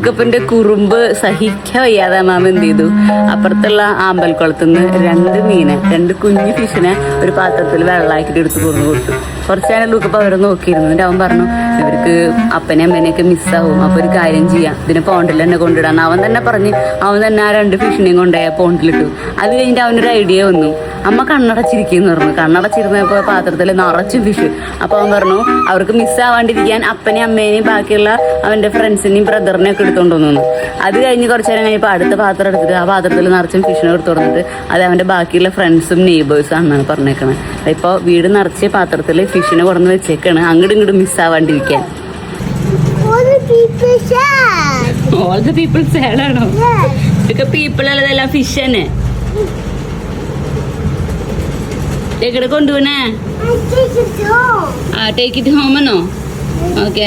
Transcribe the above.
ലൂക്കപ്പന്റെ കുറുമ്പ് സഹിക്കാൻ വയ്യാതെ മാമ എന്ത് ചെയ്തു, അപ്പുറത്തുള്ള ആമ്പൽക്കുളത്തുനിന്ന് 2 മീനെ, 2 കുഞ്ഞു ഫിഷിനെ ഒരു പാത്രത്തിൽ വെള്ളമാക്കിയിട്ട് എടുത്ത് കൊണ്ടു കൊടുത്തു. കുറച്ച് നേരം ലൂക്കപ്പ് അവരെ നോക്കിയിരുന്നു. എന്നിട്ട് അവൻ പറഞ്ഞു, ഇവർക്ക് അപ്പനെ അമ്മേനെയൊക്കെ മിസ്സാവും, അപ്പൊ ഒരു കാര്യം ചെയ്യാം, ഇതിനെ പോണ്ടിൽ തന്നെ കൊണ്ടിടാന്ന് അവൻ തന്നെ പറഞ്ഞ് അവൻ തന്നെ ആ 2 ഫിഷിനെയും കൊണ്ടുപോയ പോണ്ടിലിട്ടു. അത് കഴിഞ്ഞിട്ട് അവനൊരു ഐഡിയ വന്നു. അമ്മ കണ്ണടച്ചിരിക്കുന്നു പറഞ്ഞു. കണ്ണടച്ചിരുന്നപ്പോ പാത്രത്തിൽ നിറച്ചും ഫിഷ്. അപ്പൊ അവൻ പറഞ്ഞു അവർക്ക് മിസ്സാവാണ്ടിരിക്കാൻ അപ്പനെയും അമ്മേനെയും ബാക്കിയുള്ള അവന്റെ ഫ്രണ്ട്സിനെയും ബ്രദറിനെയും ഒക്കെ എടുത്തോണ്ട് വന്നു. അത് കഴിഞ്ഞ് കുറച്ചു നേരം കഴിഞ്ഞപ്പോൾ അടുത്ത പാത്രം എടുത്തിട്ട് ആ പാത്രത്തിൽ നിറച്ചും ഫിഷിനെ എടുത്തു കൊടുത്തിട്ട് അത് അവന്റെ ബാക്കിയുള്ള ഫ്രണ്ട്സും നെയ്ബേഴ്സും ആണെന്നാണ് പറഞ്ഞേക്കണത്. ഇപ്പൊ വീട് നിറച്ച് പാത്രത്തിൽ ഫിഷിനെ കൊണ്ടുവന്ന് വെച്ചേക്കാണ്, അങ്ങോട്ടും ഇങ്ങോട്ടും മിസ്സാവാണ്ടിരിക്കാൻ. ഓൾ ദ പീപ്പിൾ സാഡ് ആണോ? ഇതൊക്കെ പീപ്പിൾ അല്ലതെല്ലാം ഫിഷ് തന്നെ. എവിടെ കൊണ്ടുപോണേ? ടേക്ക് ഇറ്റ് ഹോം ആണോ? ഓക്കെ.